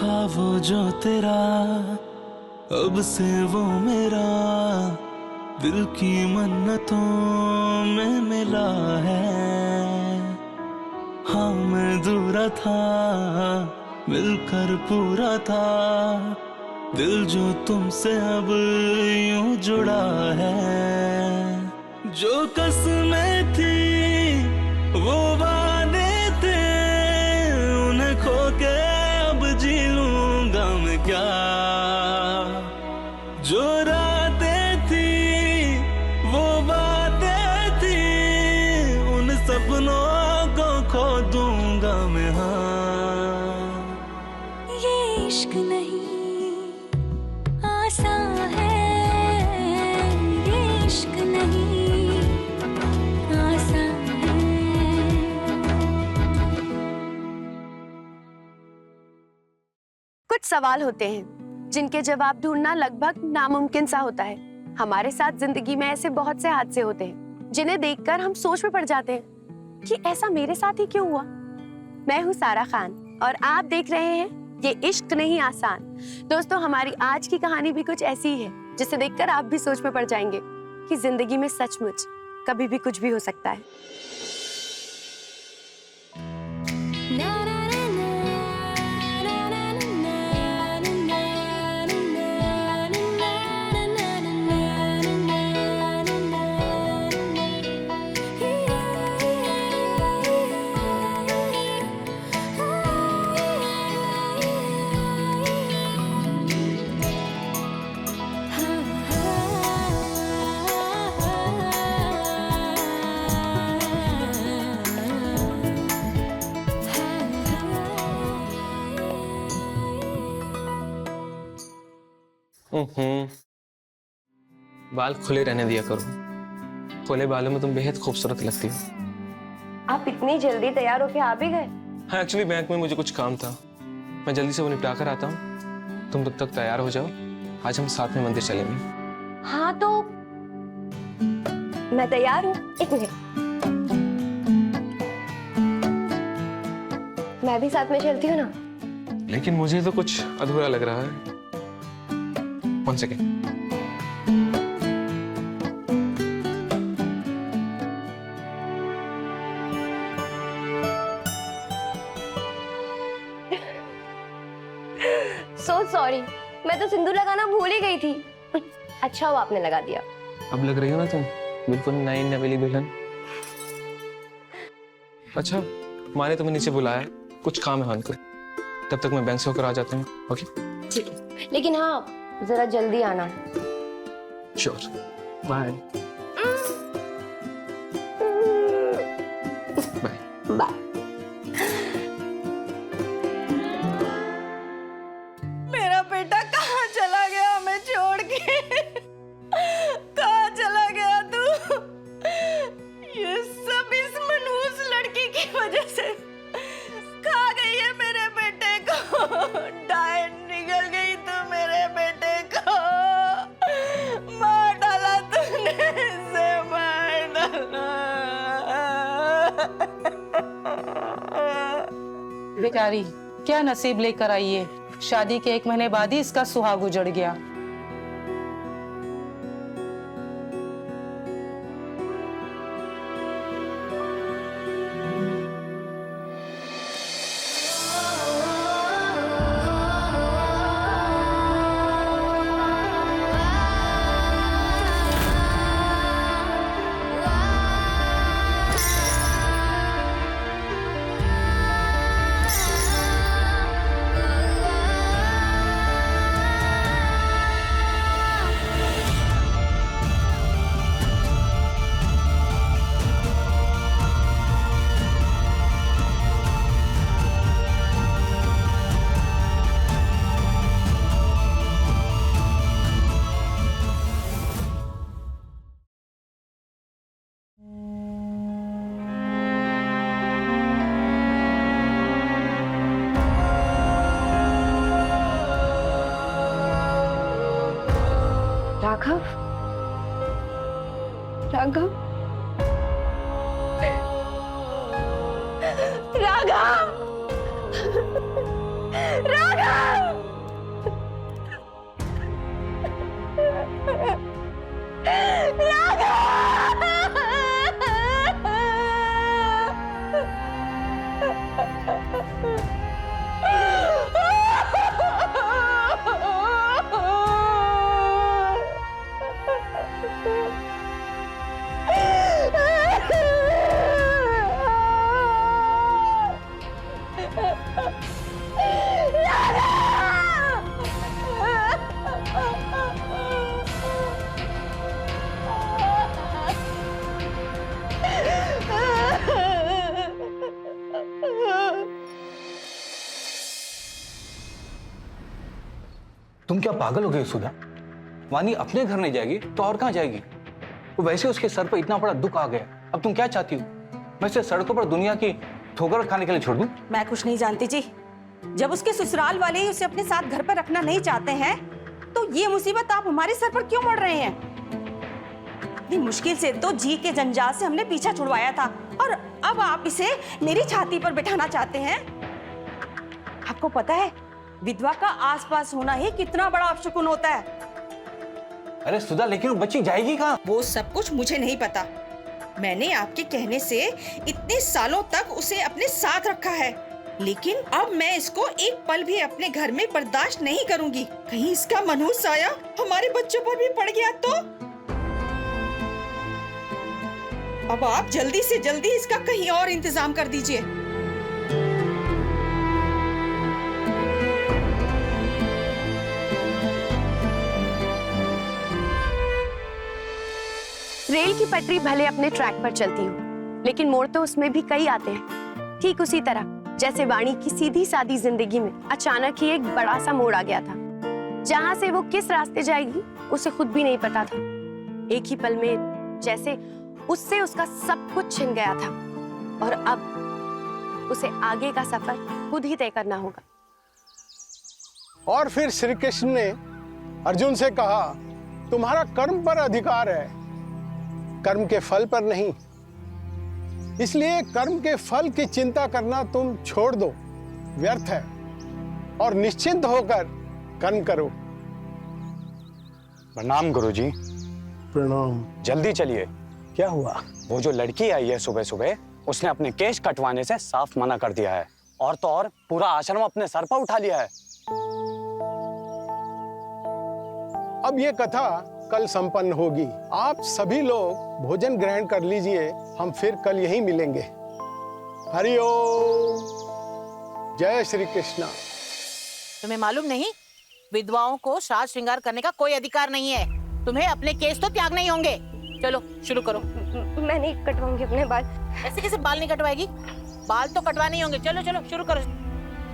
था वो जो तेरा, अब से वो मेरा दिल की मन्नतों में मिला है। हाँ मैं दूरा था, मिलकर पूरा था, दिल जो तुमसे अब यूं जुड़ा है। जो कसमें थी वो वादे थे, उन्हें खो के अब जी लूंगा मैं क्या। जो रातें थी वो बातें थी, उन सपनों को खो दूंगा मैं। हाँ ये इश्क नहीं आसान है, ये इश्क नहीं आसान है। कुछ सवाल होते हैं जिनके जवाब ढूंढना लगभग नामुमकिन सा होता है। हमारे साथ जिंदगी में ऐसे बहुत से हादसे होते हैं जिन्हें देखकर हम सोच में पड़ जाते हैं कि ऐसा मेरे साथ ही क्यों हुआ। मैं हूँ सारा खान और आप देख रहे हैं ये इश्क नहीं आसान। दोस्तों, हमारी आज की कहानी भी कुछ ऐसी ही है जिसे देखकर आप भी सोच में पड़ जाएंगे कि जिंदगी में सचमुच कभी भी कुछ भी हो सकता है। बाल खुले रहने दिया करो, खुले बालों में तुम बेहद खूबसूरत लगती हो। आप इतनी जल्दी तैयार होके आ भी गए? हाँ, एक्चुअली बैंक में मुझे कुछ काम था, मैं जल्दी से वो निपटा कर आता हूँ। तुम तब तक तैयार हो जाओ, आज हम साथ में मंदिर चलेंगे। हाँ तो मैं तैयार हूँ। एक मिनट, मैं भी साथ में चलती हूँ ना। लेकिन मुझे तो कुछ अधूरा लग रहा है। 1 सेकेंड। सो सॉरी, मैं तो सिंदूर लगाना भूल ही गई थी। अच्छा हुआ आपने लगा दिया। अब लग रही हो ना तुम बिल्कुल नई नवेली दुल्हन। अच्छा, माँ ने तुम्हें नीचे बुलाया है, कुछ काम है हमको। तब तक मैं बैंक से होकर आ जाता हूँ। ओके ठीक है, लेकिन हाँ जरा जल्दी आना। Sure, bye bye bye. मेरा बेटा कहाँ चला गया हमें छोड़ के? कहाँ चला गया तू? ये सब इस मनहूस लड़की की वजह से। खा गई है मेरे बेटे को, डायन निगल गई तू मेरे बेटे को। मार डाला तूने इसे, मार डाला। बेचारी क्या नसीब लेकर आई है, शादी के 1 महीने बाद ही इसका सुहाग उजड़ गया। राघव, राघव, राघव, राघव। क्या पागल हो गई सुधा? वानी अपने घर नहीं जाएगी तो और कहाँ जाएगी? वो वैसे उसके सर पर इतना बड़ा दुख आ गया, अब तुम क्या चाहती हो? मैं इसे सड़कों पर दुनिया की ठोकर खाने के लिए छोड़ दूं? मैं कुछ नहीं जानती जी। जब उसके ससुराल वाले ही उसे अपने साथ घर पर रखना नहीं चाहते हैं, तो ये मुसीबत आप हमारे सर पर क्यों मढ़ रहे हैं? इतनी मुश्किल से तो जी के जंजाल से हमने पीछा छुड़वाया था, और अब आप इसे मेरी छाती पर बिठाना चाहते हैं? आपको पता है विधवा का आसपास होना ही कितना बड़ा अपशकुन होता है। अरे सुधा, लेकिन वो बच्ची जाएगी कहाँ? वो सब कुछ मुझे नहीं पता। मैंने आपके कहने से इतने सालों तक उसे अपने साथ रखा है, लेकिन अब मैं इसको एक पल भी अपने घर में बर्दाश्त नहीं करूंगी। कहीं इसका मनहूस साया हमारे बच्चों पर भी पड़ गया तो? अब आप जल्दी से जल्दी इसका कहीं और इंतजाम कर दीजिए। रेल की पटरी भले अपने ट्रैक पर चलती हो, लेकिन मोड़ तो उसमें भी कई आते हैं। ठीक उसी तरह जैसे वाणी की सीधी सादी जिंदगी में अचानक ही एक बड़ा सा मोड़ आ गया था, जहां से वो किस रास्ते जाएगी उसे खुद भी नहीं पता था। एक ही पल में जैसे उससे उसका सब कुछ छिन गया था, और अब उसे आगे का सफर खुद ही तय करना होगा। और फिर श्री कृष्ण ने अर्जुन से कहा, तुम्हारा कर्म पर अधिकार है, कर्म के फल पर नहीं। इसलिए कर्म के फल की चिंता करना तुम छोड़ दो, व्यर्थ है, और निश्चिंत होकर कर्म करो। प्रणाम गुरुजी। प्रणाम। जल्दी चलिए। क्या हुआ? वो जो लड़की आई है सुबह सुबह, उसने अपने केश कटवाने से साफ मना कर दिया है, और तो और पूरा आश्रम अपने सर पर उठा लिया है। अब ये कथा कल संपन्न होगी। आप सभी लोग भोजन ग्रहण कर लीजिए, हम फिर कल यहीं मिलेंगे। हरि ओम। जय श्री कृष्णा। तुम्हें मालूम नहीं, विधवाओं को साज श्रृंगार करने का कोई अधिकार नहीं है। तुम्हें अपने केस तो त्यागने ही होंगे। चलो शुरू करो। मैं नहीं कटवाऊंगी अपने बाल। ऐसे कैसे बाल नहीं कटवाएगी? बाल तो कटवाने ही होंगे। चलो चलो शुरू करो।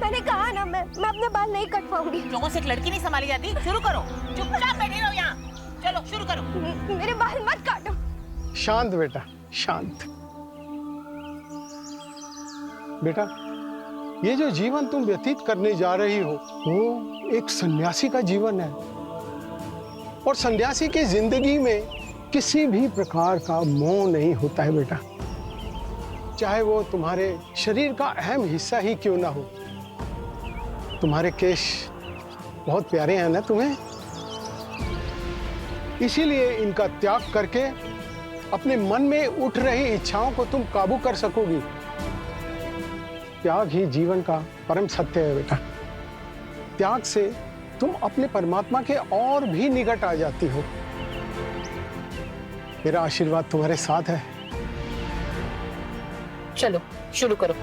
मैंने कहा ना, मैं अपने बाल नहीं कटवाऊंगी। लोगों से एक लड़की नहीं संभाली जाती। शुरू करो, चुपचाप बैठे रहो यहाँ। चलो शुरू करो। मेरे बाल मत काटो। शांत बेटा, शांत। बेटा, ये जो जीवन तुम व्यतीत करने जा रही हो, वो एक सन्यासी का जीवन है, और सन्यासी की जिंदगी में किसी भी प्रकार का मोह नहीं होता है बेटा, चाहे वो तुम्हारे शरीर का अहम हिस्सा ही क्यों ना हो। तुम्हारे केश बहुत प्यारे हैं ना तुम्हें, इसीलिए इनका त्याग करके अपने मन में उठ रही इच्छाओं को तुम काबू कर सकोगी। त्याग ही जीवन का परम सत्य है बेटा। त्याग से तुम अपने परमात्मा के और भी निकट आ जाती हो। मेरा आशीर्वाद तुम्हारे साथ है। चलो शुरू करो।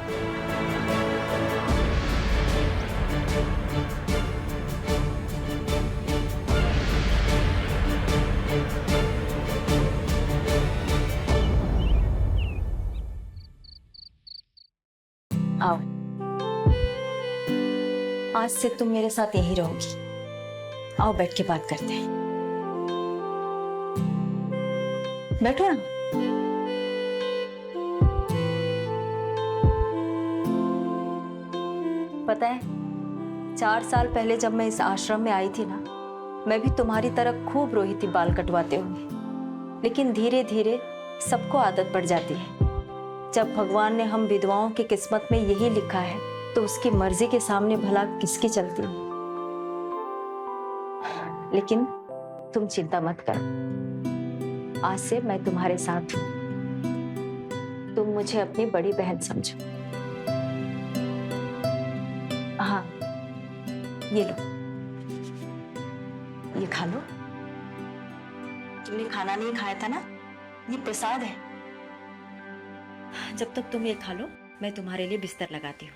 आओ, आज से तुम मेरे साथ यहीं रहोगी। आओ बैठ के बात करते हैं। बैठो ना। पता है, 4 साल पहले जब मैं इस आश्रम में आई थी ना, मैं भी तुम्हारी तरह खूब रोई थी बाल कटवाते हुए। लेकिन धीरे धीरे सबको आदत पड़ जाती है। जब भगवान ने हम विधवाओं की किस्मत में यही लिखा है, तो उसकी मर्जी के सामने भला किसकी चलती है। लेकिन तुम चिंता मत करो, आज से मैं तुम्हारे साथ हूं। तुम मुझे अपनी बड़ी बहन समझो। हाँ, ये लो, ये खा लो। तुमने खाना नहीं खाया था ना, ये प्रसाद है। जब तक तुम ये खा लो, मैं तुम्हारे लिए बिस्तर लगाती हूँ।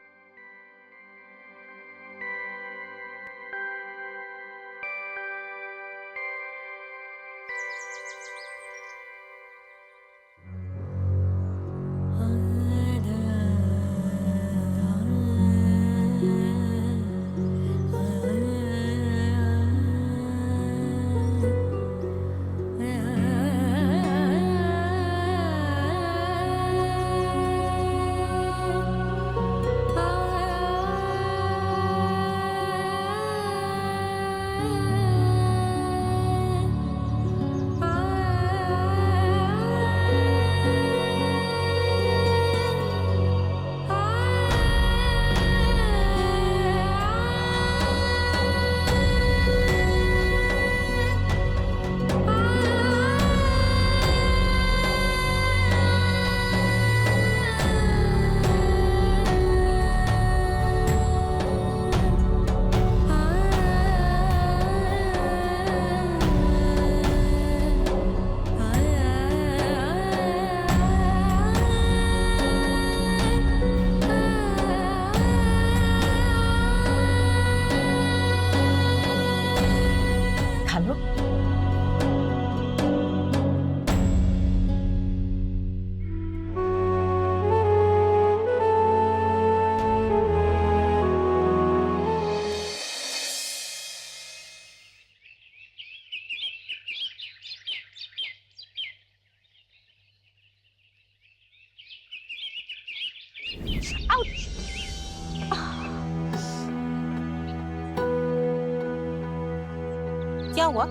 क्या हुआ?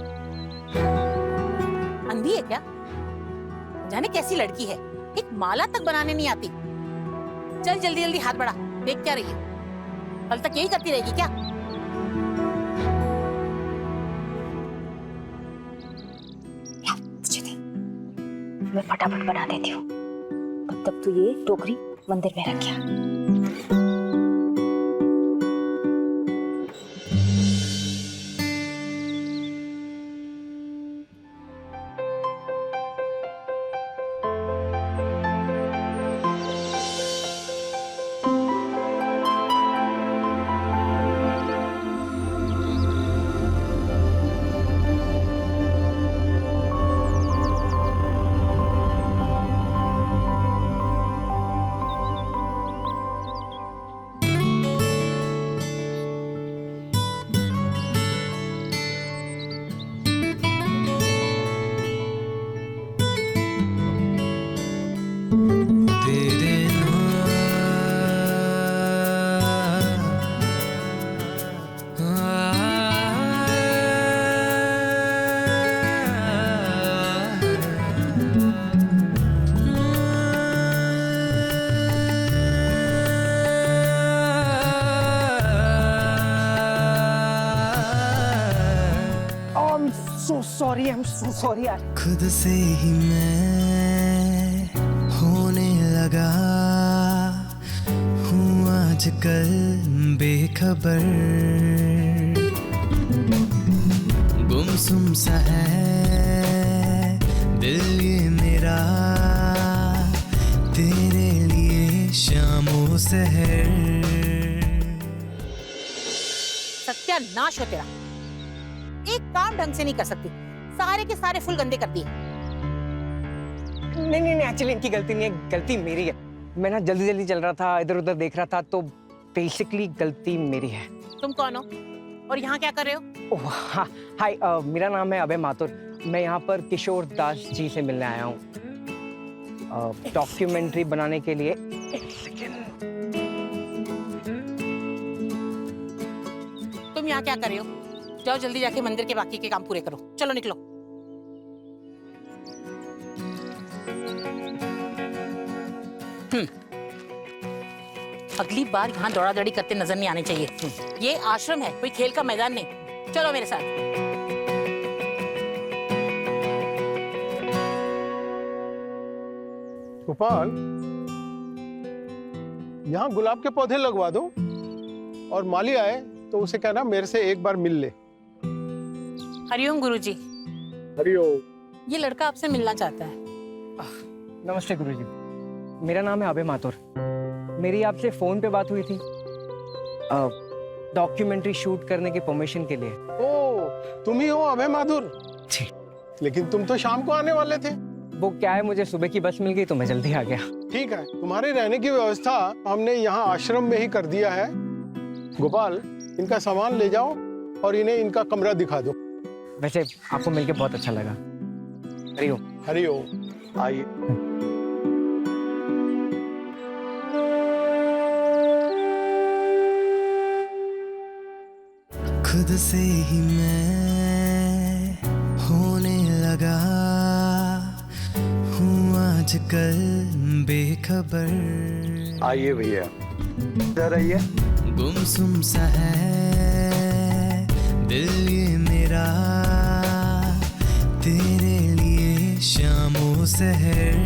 अंधी है क्या? जाने कैसी लड़की है, एक माला तक बनाने नहीं आती। चल जल्दी जल्दी हाथ बढ़ा, देख क्या रही है? कल तक यही करती रहेगी क्या? तुझे दे, मैं फटाफट बना देती हूँ। तब तक तू ये टोकरी मंदिर में रखिया। सॉरी यार। खुद से ही मैं होने लगा हूँ आजकल बेखबर, गुमसुम सा है दिल ये मेरा तेरे लिए शामों सहर। सत्यानाश हो तेरा, एक काम ढंग से नहीं कर सकती, सारे के सारे फूल गंदे कर दिए। नहीं, एक्चुअली इनकी गलती नहीं है, गलती मेरी है। मैं ना जल्दी जल्दी चल रहा था, इधर उधर देख रहा था, तो बेसिकली गलती मेरी है। तुम कौन हो और यहाँ क्या कर रहे हो? ओह हाँ, हाय, मेरा नाम है अभय माथुर। मैं यहाँ पर किशोर दास जी से मिलने आया हूँ डॉक्यूमेंट्री बनाने के लिए। तुम यहाँ क्या कर रहे हो? जाओ जल्दी जाके मंदिर के बाकी के काम पूरे करो। चलो निकलो। अगली बार यहाँ दौड़ा दौड़ी करते नजर नहीं आने चाहिए। ये आश्रम है, कोई खेल का मैदान नहीं। चलो मेरे साथ। गोपाल, यहाँ गुलाब के पौधे लगवा दो और माली आए तो उसे कहना मेरे से एक बार मिल ले। हरिओम गुरुजी। हरिओम। ये लड़का आपसे मिलना चाहता है। नमस्ते गुरुजी, मेरा नाम है अभय माथुर। मेरी आपसे फोन पे बात हुई थी डॉक्यूमेंट्री शूट करने की परमिशन के लिए। ओ, तुम ही हो अभय माथुर? जी। लेकिन तुम तो शाम को आने वाले थे। वो क्या है, मुझे सुबह की बस मिल गई तो मैं जल्दी आ गया। ठीक है, तुम्हारे रहने की व्यवस्था हमने यहाँ आश्रम में ही कर दिया है। गोपाल, इनका सामान ले जाओ और इन्हें इनका कमरा दिखा दो। वैसे आपको मिलके बहुत अच्छा लगा। हरिओम। हरिओम। आइए। खुद से ही मैं होने लगा हूँ आजकल बेखबर। आइए भैया, इधर आइए। गुमसुम सा है दिल ये मेरा तेरे लिए शामों सहर।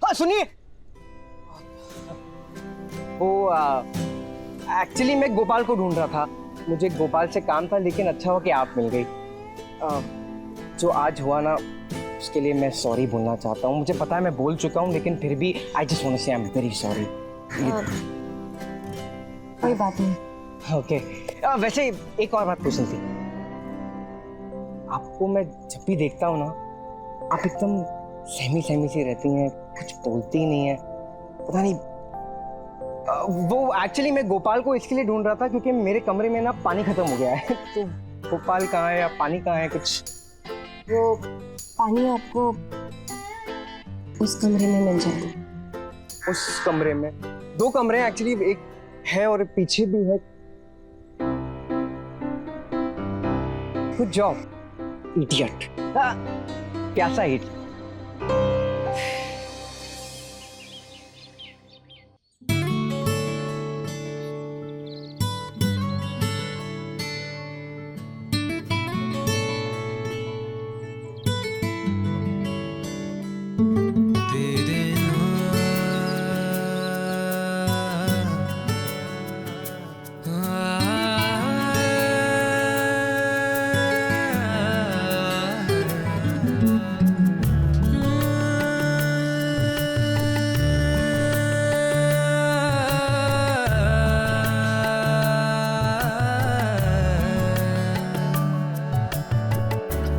हाँ सुनिए, वो एक्चुअली मैं गोपाल को ढूंढ रहा था। मुझे गोपाल से काम था, लेकिन अच्छा हुआ कि आप मिल गई। जो आज हुआ ना, उसके लिए मैं सॉरी बोलना चाहता हूँ। मुझे पता है मैं बोल चुका हूँ, लेकिन फिर भी आई जस्ट वांट टू से आई एम वेरी सॉरी। कोई बात नहीं। ओके। वैसे एक और बात पूछनी थी। आपको मैं जब भी देखता हूँ ना, आप एकदम सहमी सहमी सी रहती हैं, कुछ बोलती नहीं है, पता नहीं। वो एक्चुअली मैं गोपाल को इसके लिए ढूंढ रहा था क्योंकि मेरे कमरे में ना पानी खत्म हो गया है। तो गोपाल कहाँ है या पानी कहाँ है, कुछ वो पानी आपको उस कमरे में मिल जाएगा। उस कमरे में 2 कमरे हैं एक्चुअली, एक है और पीछे भी है। Good job idiot. प्यासा हिट। तेरे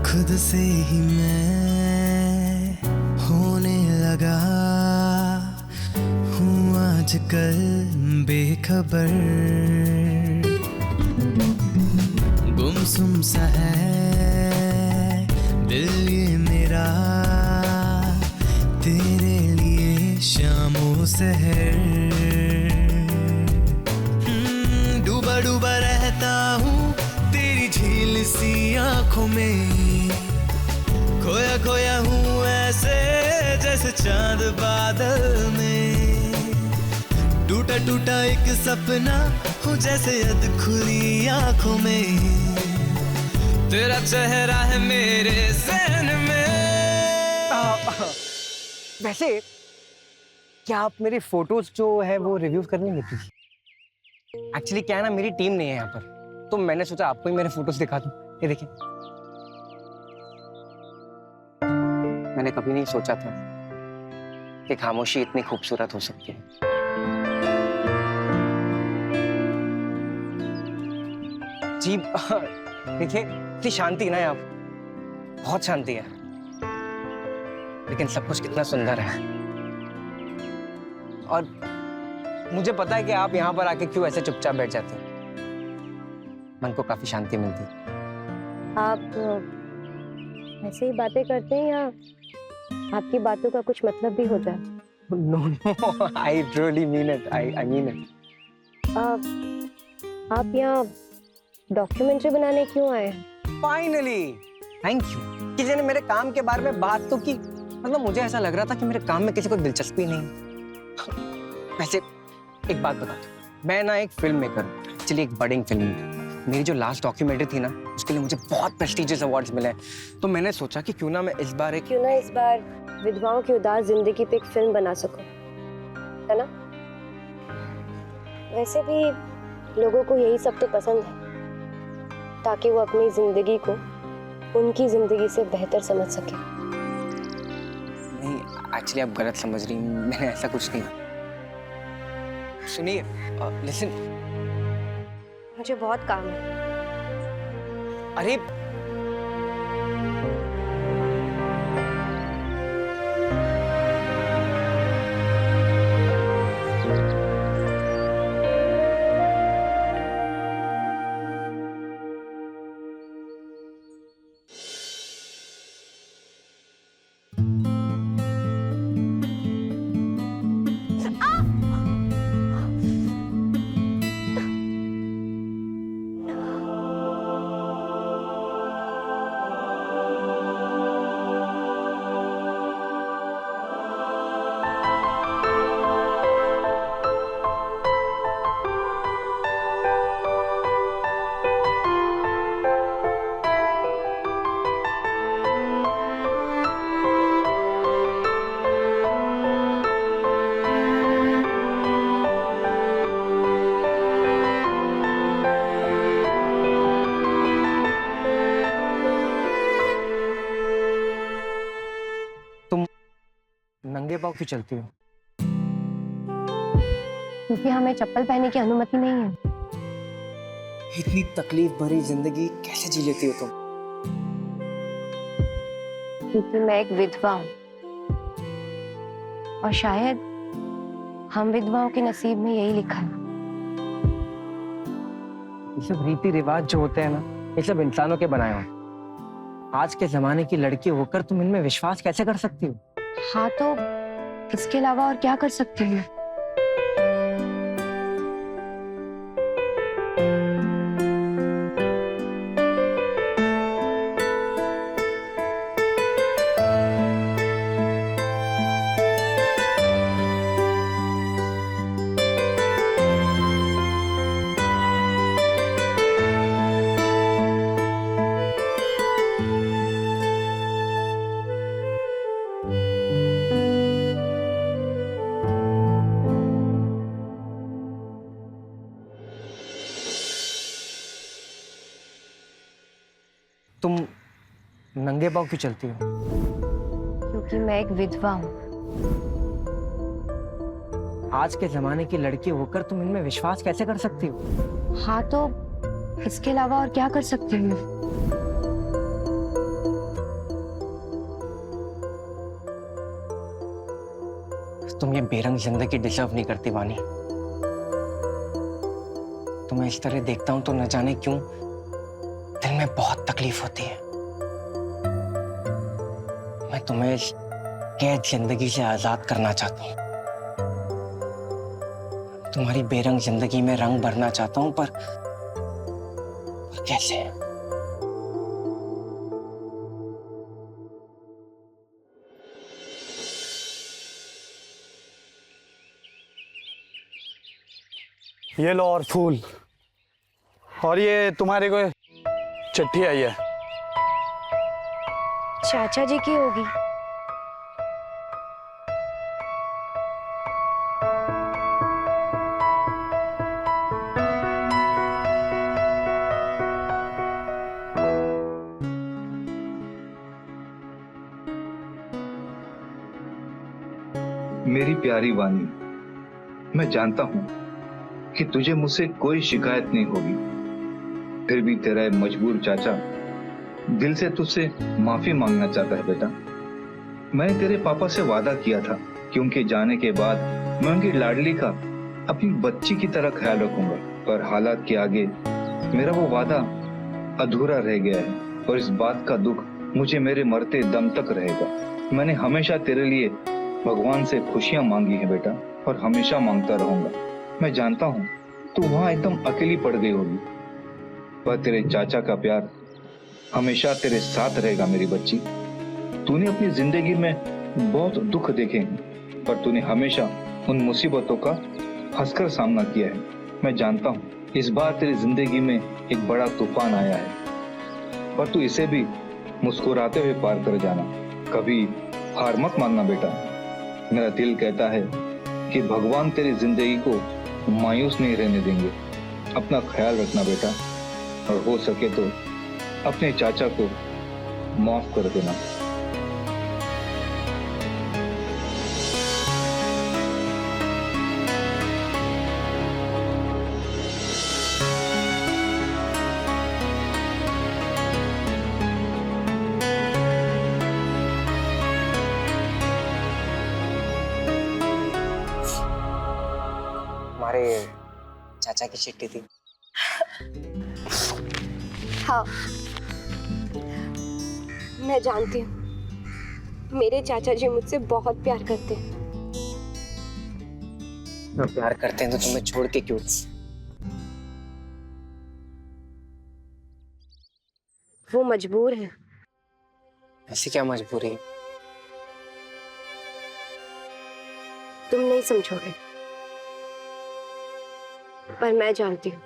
खुद से ही मैं होने लगा हूँ आजकल बेखबर, गुमसुम सा है दिल ये मेरा तेरे लिए शामों सहर। डूबा डूबा रहता हूँ तेरी झील सी आंखों में, खोया खोया हूँ ऐसे जैसे चांद बादल में, टूटा टूटा एक सपना हूँ जैसे अध खुली आंखों में, तेरा चेहरा है मेरे ज़हन में। वैसे क्या आप मेरे फोटोज जो है वो रिव्यू कर लेंगे प्लीज? एक्चुअली क्या है ना, मेरी टीम नहीं है यहाँ पर, तो मैंने सोचा आपको ही मेरे फोटोज दिखा दूं। ये देखिए, मैंने कभी नहीं सोचा था कि खामोशी इतनी खूबसूरत हो सकती है। जी देखिए, इतनी शांति ना यहाँ, बहुत शांति है, लेकिन सब कुछ कितना सुंदर है। और मुझे पता है कि आप यहाँ पर आके क्यों ऐसे चुपचाप बैठ जाते हैं, मन को काफी शांति मिलती है। आप ऐसे ही बातें करते हैं या आपकी बातों का कुछ मतलब भी होता है? No, no, I really mean it. I mean it. आप यहाँ डॉक्यूमेंट्री बनाने क्यों आए हैं? Finally, thank you. किसी ने मेरे काम के बारे में बात तो की। मतलब मुझे ऐसा लग रहा था कि मेरे काम में किसी को दिलचस्पी नहीं। वैसे एक बात बता दो, मैं ना एक फिल्म मेकर हूँ, एक्चुअली एक बडिंग फिल्म मेकर। मेरी जो लास्ट डॉक्यूमेंट्री थी ना, उसके लिए मुझे बहुत प्रेस्टिजियस अवार्ड्स मिले हैं, तो मैंने सोचा कि क्यों ना इस बार विधवाओं की उदास जिंदगी पे एक फिल्म बना सकूं, है ना? वैसे भी लोगों को यही सब तो पसंद है, ताकि वो अपनी जिंदगी को उनकी जिंदगी से बेहतर समझ सके। नहीं, एक्चुअली आप गलत समझ रही हैं, मैंने ऐसा कुछ नहीं। सुनिए, लिसन, मुझे बहुत काम है। अरे नंगे पाँव क्यों चलती हो? क्योंकि हमें चप्पल पहनने की अनुमति नहीं है। इतनी तकलीफ भरी जिंदगी कैसे जी लेती हो तुम? क्योंकि मैं एक विधवा हूँ और शायद हम विधवाओं के नसीब में यही लिखा है। ये सब रीति रिवाज जो होते हैं ना, ये सब इंसानों के बनाए हुए। आज के जमाने की लड़की होकर तुम इनमें विश्वास कैसे कर सकती हो? हाँ तो इसके अलावा और क्या कर सकती हूँ? तुम नंगे पांव क्यों चलती हो? क्योंकि मैं एक विधवा हूँ। आज के जमाने की लड़की होकर तुम इनमें विश्वास कैसे कर सकती हो? हाँ तो इसके अलावा और क्या कर सकती हूँ? तुम ये बेरंग जिंदगी डिजर्व नहीं करती वानी। तुम्हें इस तरह देखता हूं तो न जाने क्यों दिल में बहुत तकलीफ होती है। मैं तुम्हें इस कैद जिंदगी से आजाद करना चाहता हूं। तुम्हारी बेरंग जिंदगी में रंग भरना चाहता हूं, पर कैसे? ये लो और फूल, और ये तुम्हारे को चिट्ठी आई है। चाचा जी की होगी। मेरी प्यारी वानी, मैं जानता हूं कि तुझे मुझसे कोई शिकायत नहीं होगी, फिर भी तेरा मजबूर चाचा दिल से तुझसे माफी मांगना चाहता है बेटा। मैंने तेरे पापा से वादा किया था कि उनके जाने के बाद मैं उनकी लाडली का अपनी बच्ची की तरह ख्याल रखूंगा, पर हालात के आगे मेरा वो वादा अधूरा रह गया है और इस बात का दुख मुझे मेरे मरते दम तक रहेगा। मैंने हमेशा तेरे लिए भगवान से खुशियां मांगी है बेटा, और हमेशा मांगता रहूंगा। मैं जानता हूँ तू वहां एकदम अकेली पड़ गई होगी, पर तेरे चाचा का प्यार हमेशा तेरे साथ रहेगा मेरी बच्ची। तूने अपनी जिंदगी में बहुत दुख देखे हैं, पर तूने हमेशा उन मुसीबतों का हंसकर सामना किया है। मैं जानता हूँ इस बार तेरी जिंदगी में एक बड़ा तूफान आया है, पर तू इसे भी मुस्कुराते हुए पार कर जाना। कभी हार मत मानना बेटा। मेरा दिल कहता है कि भगवान तेरी जिंदगी को मायूस नहीं रहने देंगे। अपना ख्याल रखना बेटा, और हो सके तो अपने चाचा को माफ कर देना। हमारे चाचा की चिट्ठी थी। हाँ, मैं जानती हूँ मेरे चाचा जी मुझसे बहुत प्यार करते हैं। प्यार करते हैं तो तुम्हें छोड़ के क्यों? वो मजबूर है। ऐसी क्या मजबूरी? तुम नहीं समझोगे, पर मैं जानती हूँ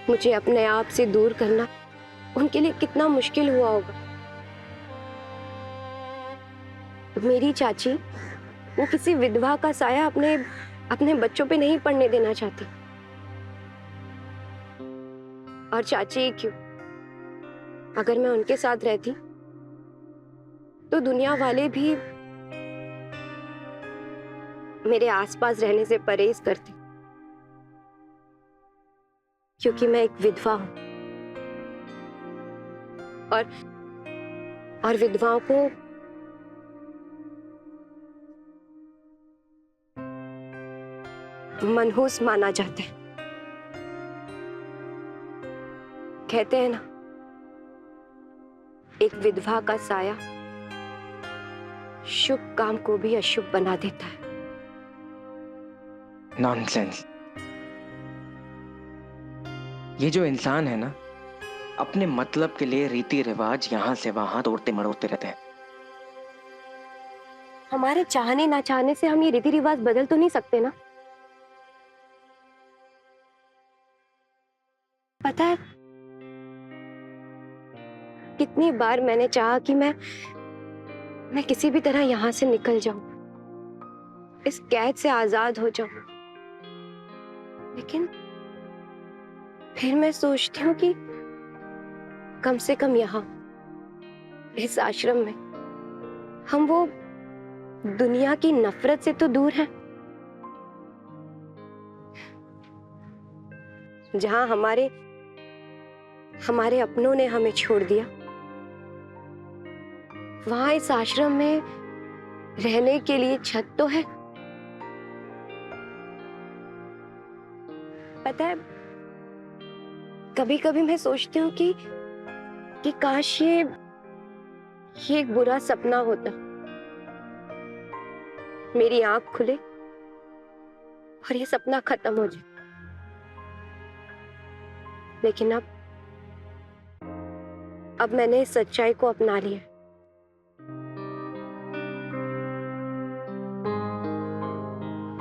मुझे अपने आप से दूर करना उनके लिए कितना मुश्किल हुआ होगा। मेरी चाची वो किसी विधवा का साया अपने बच्चों पे नहीं पड़ने देना चाहती। और चाची क्यों, अगर मैं उनके साथ रहती तो दुनिया वाले भी मेरे आसपास रहने से परहेज करते, क्योंकि मैं एक विधवा हूं और विधवाओं को मनहूस माना जाता है। कहते हैं ना, एक विधवा का साया शुभ काम को भी अशुभ बना देता है। नॉनसेंस। ये जो इंसान है ना, अपने मतलब के लिए रीति रिवाज यहां से वहां तोड़ते मरोड़ते रहते हैं। हमारे चाहने ना चाहने से हम ये रीति रिवाज बदल तो नहीं सकते ना। पता है कितनी बार मैंने चाहा कि मैं किसी भी तरह यहां से निकल जाऊं, इस कैद से आजाद हो जाऊं, लेकिन फिर मैं सोचती हूँ कि कम से कम यहाँ इस आश्रम में हम वो दुनिया की नफरत से तो दूर हैं, जहां हमारे अपनों ने हमें छोड़ दिया। वहां इस आश्रम में रहने के लिए छत तो है। पता है कभी कभी मैं सोचती हूँ कि काश ये एक बुरा सपना होता, मेरी आंख खुले और ये सपना खत्म हो जाए। लेकिन अब मैंने इस सच्चाई को अपना लिया।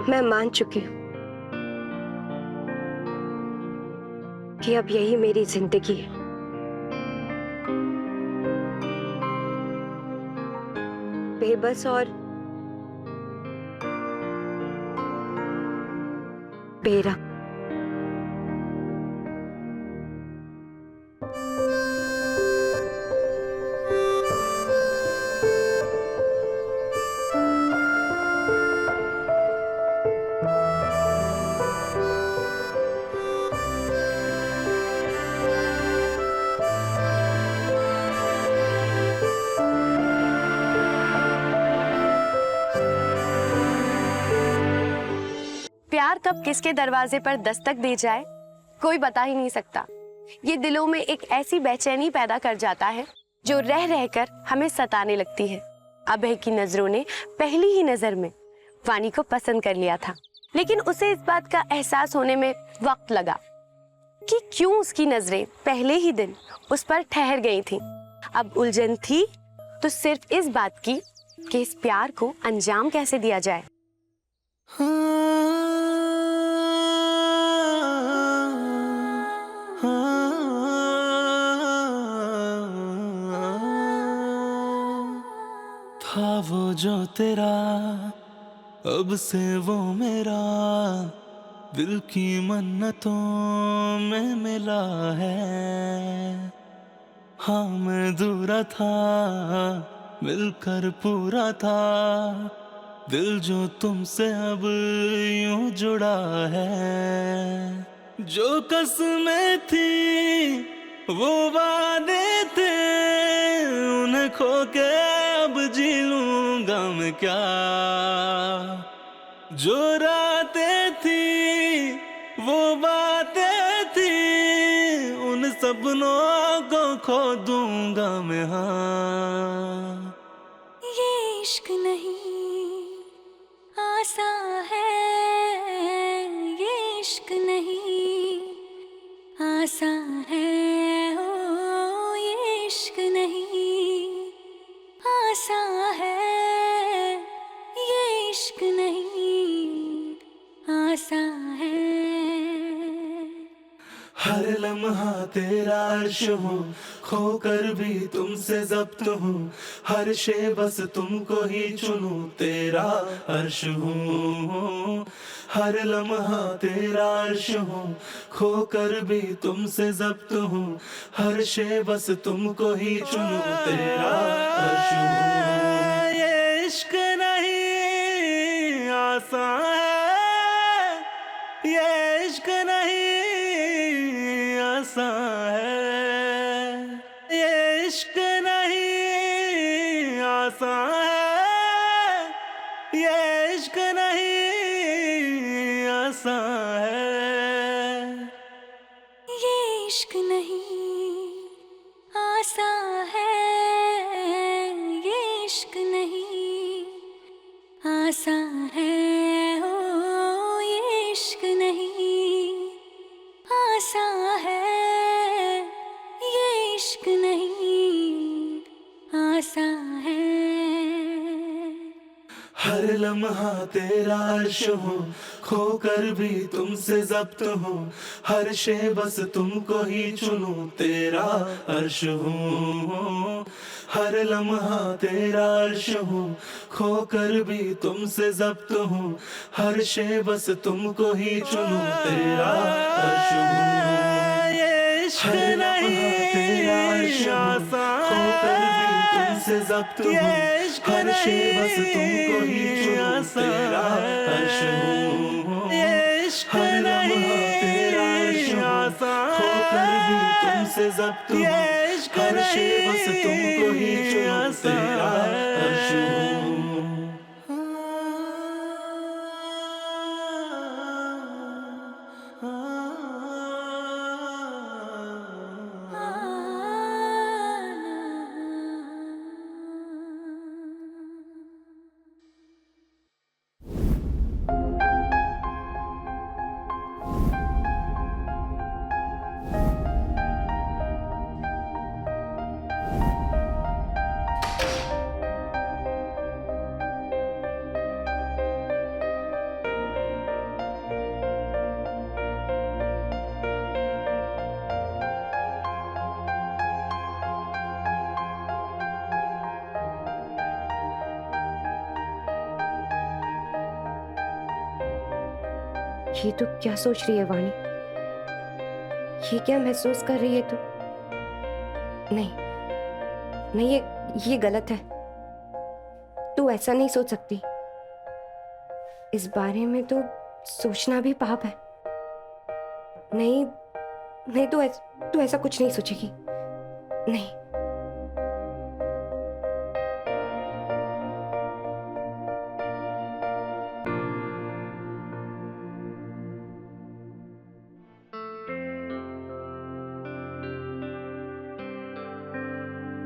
मैं मान चुकी हूं कि अब यही मेरी जिंदगी है। बेबस और बेरंग। प्यार कब किसके दरवाजे पर दस्तक दे जाए कोई बता ही नहीं सकता। ये दिलों में एक ऐसी बेचैनी पैदा कर जाता है जो रह रहकर हमें सताने लगती है। अभय की नजरों ने पहली ही नजर में वानी को पसंद कर लिया था, लेकिन उसे इस बात का एहसास होने में वक्त लगा कि क्यों उसकी नजरें पहले ही दिन उस पर ठहर गई थीं। अब उलझन थी तो सिर्फ इस बात की कि इस प्यार को अंजाम कैसे दिया जाए। था वो जो तेरा, अब से वो मेरा, दिल की मन्नतों में मिला है। हाँ मैं दूरा था, मिलकर पूरा था, दिल जो तुमसे अब यूं जुड़ा है। जो कसमें थी वो वादे थे, उन्हें खो के अब जी लूंगा मैं क्या। जो रातें थी वो बातें थी, उन सपनों को खो दूंगा मैं। हाँ ये इश्क नहीं आसा है, ये इश्क नहीं आसा है, ओ ये इश्क नहीं आसा है, ये इश्क नहीं आसा है। हर लम्हा तेरा अर्श हूँ, खोकर भी तुमसे जब्त हूँ, हर शे बस तुमको ही चुनूं, तेरा अर्श हूँ। हर लम्हा तेरा अर्श हूँ, खोकर भी तुमसे जब्त हूँ, हर शे बस तुमको ही चुनूं, तेरा अर्श हूँ। ये इश्क नहीं आसान है, ये इश्क नहीं आसान है, ये इश्क नहीं आसान है, ये इश्क नहीं आसान है। ये इश्क नहीं आसा है, इश्क नहीं आसान है, ओ ये इश्क नहीं आसान है, ये इश्क नहीं आसान है। हर लम्हा तेरा अर्श हूँ, खोकर भी तुमसे जब्त हूँ, हर शे बस तुमको ही चुनूं, तेरा अर्श हूँ। हर लम्हा तेरा अर्श हूँ, खोकर भी तुमसे जब्त हूँ, हर शे बस तुमको ही चुनूं, तेरा अर्श हूँ। हर लम्हा तेरा अर्श हूँ, खोकर भी तुमसे जब्त हूँ, हर शे बस तुमको ही चुनूं, तेरा अर्श हूँ। हर लम्हा तेरा अर्श हूँ, खोकर भी तुमसे जब्त हूँ, हर शे बस तुमको ही चुनूं, तेरा अर्श हूँ। ये तो क्या सोच रही है वाणी? ये क्या महसूस कर रही है तू? नहीं नहीं, ये गलत है। तू ऐसा नहीं सोच सकती। इस बारे में तो सोचना भी पाप है। नहीं नहीं, तू ऐसा कुछ नहीं सोचेगी। नहीं।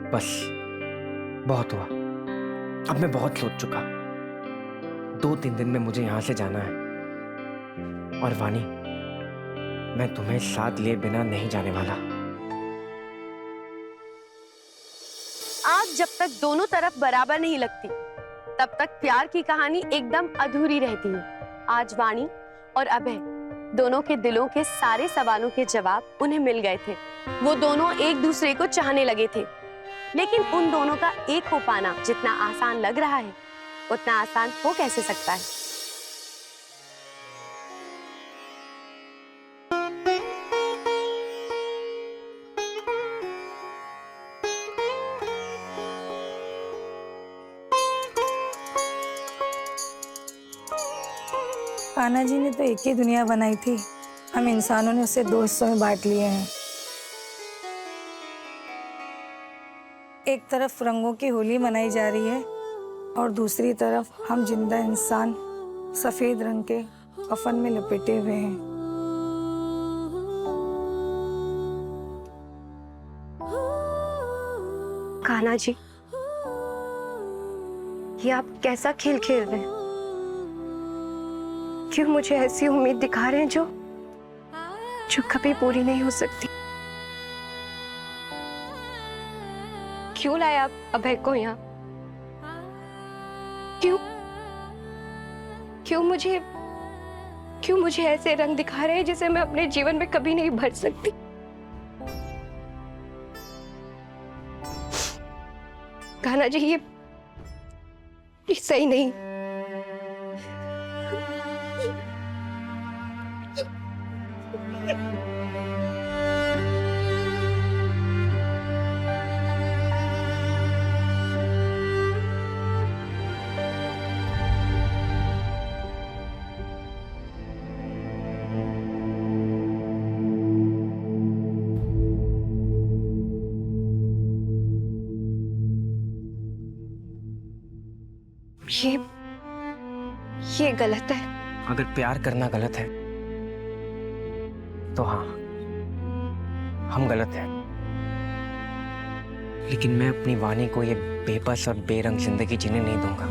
बस बहुत हुआ। अब मैं बहुत सोच चुका। 2-3 दिन में मुझे यहां से जाना है। और वाणी, मैं तुम्हें साथ लिए बिना नहीं जाने वाला। आग जब तक दोनों तरफ बराबर नहीं लगती, तब तक प्यार की कहानी एकदम अधूरी रहती है। आज वाणी और अभय दोनों के दिलों के सारे सवालों के जवाब उन्हें मिल गए थे। वो दोनों एक दूसरे को चाहने लगे थे, लेकिन उन दोनों का एक हो पाना जितना आसान लग रहा है, उतना आसान हो कैसे सकता है? कान्हा जी ने तो एक ही दुनिया बनाई थी, हम इंसानों ने उसे 2 हिस्सों में बांट लिए हैं। एक तरफ रंगों की होली मनाई जा रही है और दूसरी तरफ हम जिंदा इंसान सफेद रंग के कफन में लपेटे हुए हैं। कान्हा जी, ये आप कैसा खेल खेल रहे हैं? क्यों मुझे ऐसी उम्मीद दिखा रहे हैं जो कभी पूरी नहीं हो सकती? क्यों लाए आप अभय को यहाँ? क्यों मुझे ऐसे रंग दिखा रहे हैं जिसे मैं अपने जीवन में कभी नहीं भर सकती? कान्हा जी, ये सही नहीं। ये गलत है। अगर प्यार करना गलत है तो हाँ, हम गलत हैं। लेकिन मैं अपनी वानी को ये बेबस और बेरंग जिंदगी जीने नहीं दूंगा।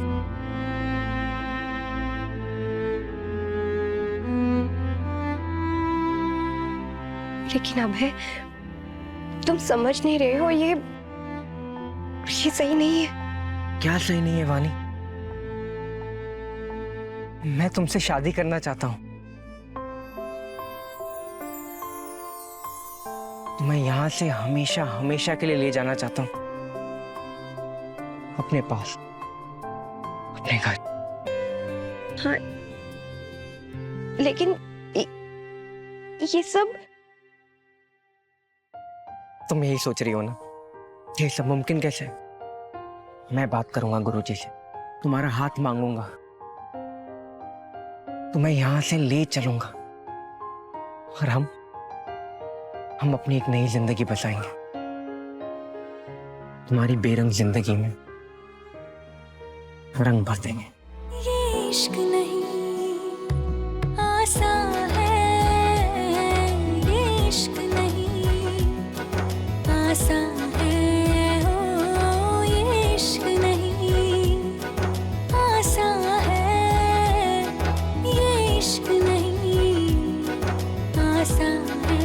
लेकिन अभय, तुम समझ नहीं रहे हो, ये सही नहीं है। क्या सही नहीं है वानी? मैं तुमसे शादी करना चाहता हूं। मैं यहां से हमेशा हमेशा के लिए ले जाना चाहता हूं अपने पास, अपने घर। हाँ, लेकिन ये सब तुम यही सोच रही हो ना, ये सब मुमकिन कैसे है? मैं बात करूंगा गुरुजी से, तुम्हारा हाथ मांगूंगा, तुम्हें यहां से ले चलूंगा और हम अपनी एक नई जिंदगी बसाएंगे। तुम्हारी बेरंग जिंदगी में रंग भर देंगे। ये इश्क नहीं आसान है, ये इश्क नहीं आसान है, ओ ये इश्क नहीं आसान है, ये इश्क नहीं आसान है।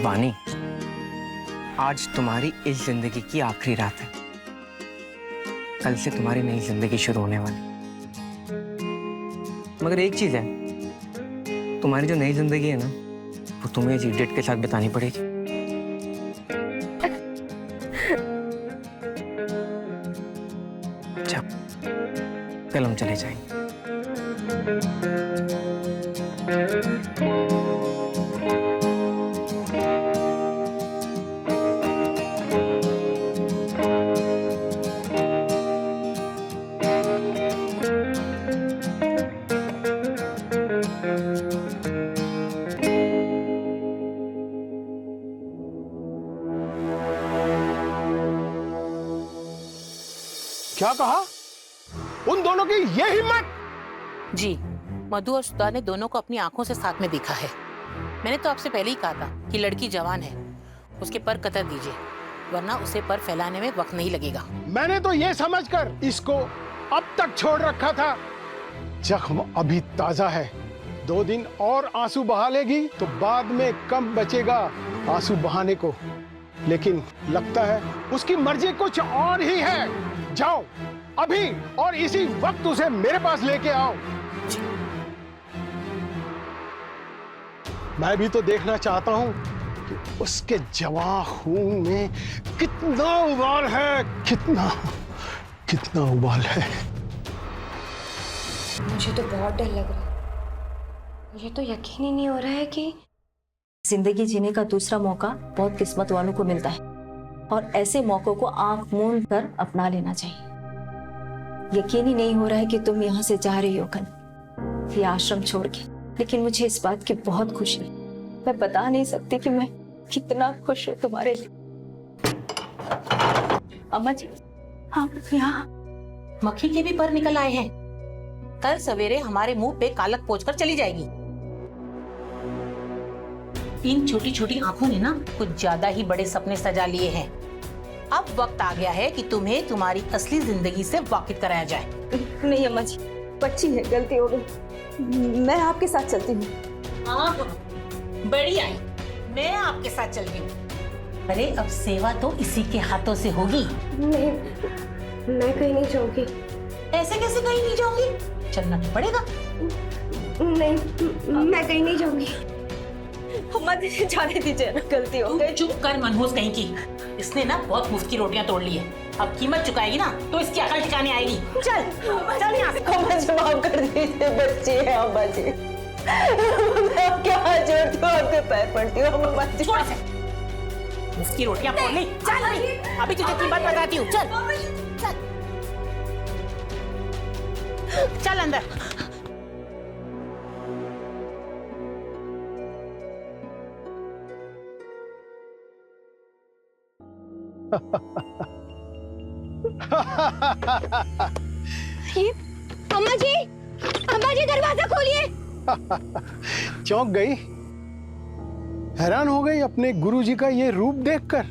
वानी, आज तुम्हारी इस जिंदगी की आखिरी रात है। कल से तुम्हारी नई जिंदगी शुरू होने वाली। मगर एक चीज है, तुम्हारी जो नई जिंदगी है ना, वो तुम्हें इस इडियट के साथ बितानी पड़ेगी। जाओ, कल हम चले जाएंगे। क्या कहा? उन दोनों की ये हिम्मत? जी, मधु और सुधा ने दोनों को अपनी आंखों से साथ में देखा है। मैंने तो आपसे पहले ही कहा था कि लड़की जवान है, उसके पर कतर दीजिए, वरना उसे पर फैलाने में वक्त नहीं लगेगा। मैंने तो ये समझकर इसको अब तक छोड़ रखा था। जख्म अभी ताजा है, 2 दिन और आंसू बहा लेगी तो बाद में कम बचेगा आंसू बहाने को। लेकिन लगता है उसकी मर्जी कुछ और ही है। जाओ अभी और इसी वक्त उसे मेरे पास लेके आओ। मैं भी तो देखना चाहता हूं कि उसके जवां खून में कितना उबाल है, कितना उबाल है। मुझे तो बहुत डर लग रहा है। मुझे तो यकीन ही नहीं हो रहा है कि जिंदगी जीने का दूसरा मौका बहुत किस्मत वालों को मिलता है और ऐसे मौकों को आंख मूंद कर अपना लेना चाहिए। यकीन ही नहीं हो रहा है कि तुम यहाँ से जा रही हो कल, ये आश्रम छोड़ के, लेकिन मुझे इस बात की बहुत खुशी है। मैं बता नहीं सकती कि मैं कितना खुश हूँ तुम्हारे लिए। अम्मा जी, हाँ, यहाँ मक्खी के भी पर निकल आए हैं। कल सवेरे हमारे मुंह पे कालक पोंछकर चली जाएगी। इन छोटी छोटी आंखों ने ना कुछ ज्यादा ही बड़े सपने सजा लिए हैं। अब वक्त आ गया है कि तुम्हें तुम्हारी असली जिंदगी से वाकिफ कराया जाए। नहीं अम्मा जी, बच्ची है, गलती हो गई। मैं आपके साथ चलती हूँ। हाँ, बढ़िया है, मैं आपके साथ चलती हूँ। अरे अब सेवा तो इसी के हाथों से होगी। नहीं, मैं कहीं नहीं जाऊंगी। ऐसे कैसे कहीं नहीं जाऊंगी? चलना तो पड़ेगा। नहीं, मैं कहीं नहीं जाऊंगी। अम्मा जी जाने दीजिए ना, गलती हो गई। चुप कर मनहूस कहीं की। इसने ना बहुत मुफ्त की रोटियां तोड़ ली है, अब कीमत चुकाएगी ना तो इसकी अकल ठिकाने आएगी। चल चल यहाँ से। अम्मा जी माफ कर दीजिए, बच्ची है अम्मा जी। मैं आपके हाथ जोड़ती हूँ, आपके पैर पड़ती हूँ अम्मा जी। छोड़ से। मुफ्त की रोटियां तोड़ ली। चल अभी तुझे कीमत बताती हूँ। चल चल चल अंदर। अम्मा जी दरवाजा खोलिए। चौंक गई, हैरान हो गई अपने गुरुजी का ये रूप देखकर।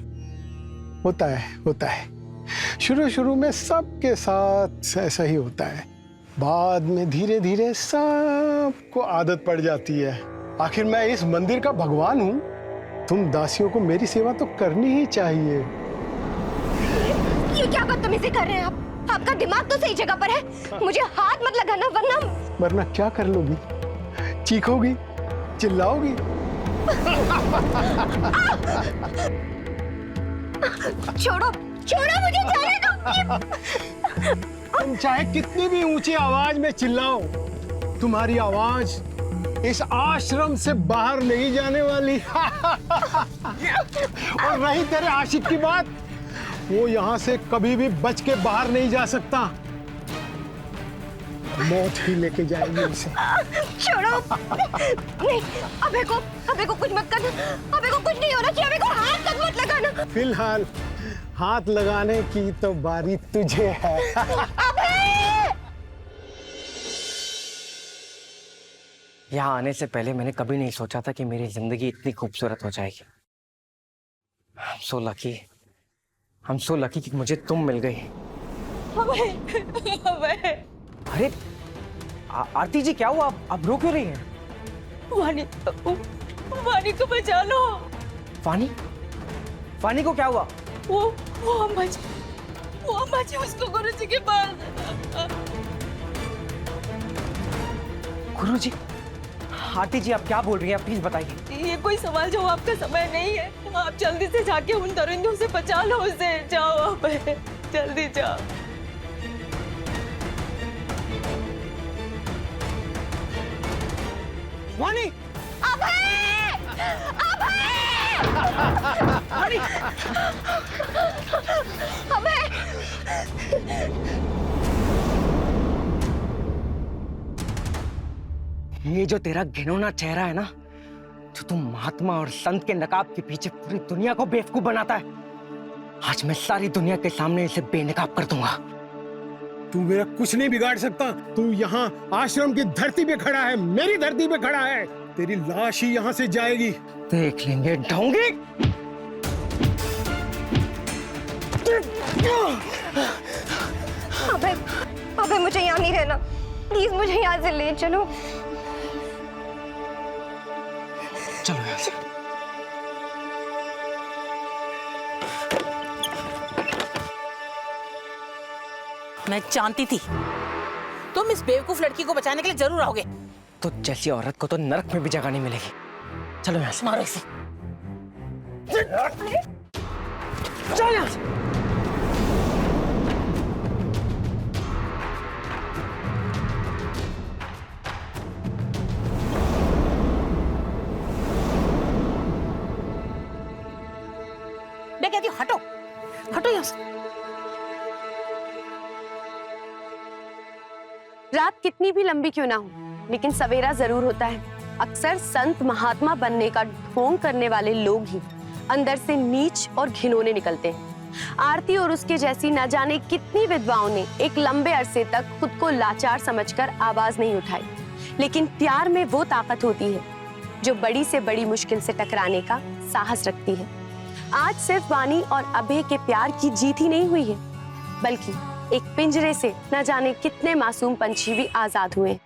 होता है शुरू शुरू में सबके साथ ऐसा ही होता है, बाद में धीरे धीरे सबको आदत पड़ जाती है। आखिर मैं इस मंदिर का भगवान हूँ, तुम दासियों को मेरी सेवा तो करनी ही चाहिए। ये क्या बदतमीजी कर रहे हैं आप? आपका दिमाग तो सही जगह पर है। मुझे हाथ मत लगाना, वरना क्या कर लोगी? चीखोगी, चिल्लाओगी? छोड़ो मुझे, जाने दो। तुम चाहे कितनी भी ऊंची आवाज में चिल्लाओ, तुम्हारी आवाज इस आश्रम से बाहर नहीं जाने वाली। और रही तेरे आशिक की बात, वो यहाँ से कभी भी बच के बाहर नहीं जा सकता, मौत ही लेके जाएगी उसे। छोड़ो। नहीं, अबे को कुछ मत करना। अबे को कुछ नहीं होना चाहिए। अबे को हाथ तक मत लगाना। फिलहाल हाथ लगाने की तो बारी तुझे है। यहाँ आने से पहले मैंने कभी नहीं सोचा था कि मेरी जिंदगी इतनी खूबसूरत हो जाएगी। I'm so lucky कि मुझे तुम मिल गई। अरे आरती जी, क्या हुआ? आप रो क्यों रही हैं? वानी को बचा लो। वानी को क्या हुआ? वो अम्मा जी उसको गुरुजी के पास। गुरुजी? आरती जी, आप क्या बोल रही हैं? प्लीज बताइए। ये कोई सवाल जवाब का समय नहीं है। आप जल्दी से जाके उन दरिंदों से बचा लो उसे। जाओ आप, जल्दी जाओ। वानी! ये जो तेरा घिनौना चेहरा है ना, जो तुम महात्मा और संत के नकाब के पीछे पूरी दुनिया को बेवकूफ बनाता है, आज मैं सारी दुनिया के सामने इसे बेनकाब कर दूंगा। तू मेरा कुछ नहीं बिगाड़ सकता। तू यहाँ आश्रम की धरती पे खड़ा है, मेरी धरती पे खड़ा है। तेरी लाश ही यहाँ से जाएगी। देख लेंगे ढोंगी। अबे मुझे यहाँ नहीं रहना, प्लीज मुझे यहाँ से ले चलो। चलो यहाँ से। मैं जानती थी तुम इस बेवकूफ लड़की को बचाने के लिए जरूर आओगे। तो जैसी औरत को तो नरक में भी जगह नहीं मिलेगी। चलो यहाँ से। मारो इसे। चल यहाँ से। मैं कहती हूँ हटो यहाँ से। रात कितनी भी लंबी क्यों ना हो, लेकिन सवेरा जरूर होता है। अक्सर संत महात्मा बनने का ढोंग करने वाले लोग ही अंदर से नीच और घिनौने निकलते हैं। आरती और उसके जैसी न जाने कितनी विधवाओं ने एक लंबे अरसे तक खुद को लाचार समझकर आवाज नहीं उठाई, लेकिन प्यार में वो ताकत होती है जो बड़ी से बड़ी मुश्किल से टकराने का साहस रखती है। आज सिर्फ वानी और अभय के प्यार की जीत ही नहीं हुई है, बल्कि एक पिंजरे से न जाने कितने मासूम पंछी भी आजाद हुए।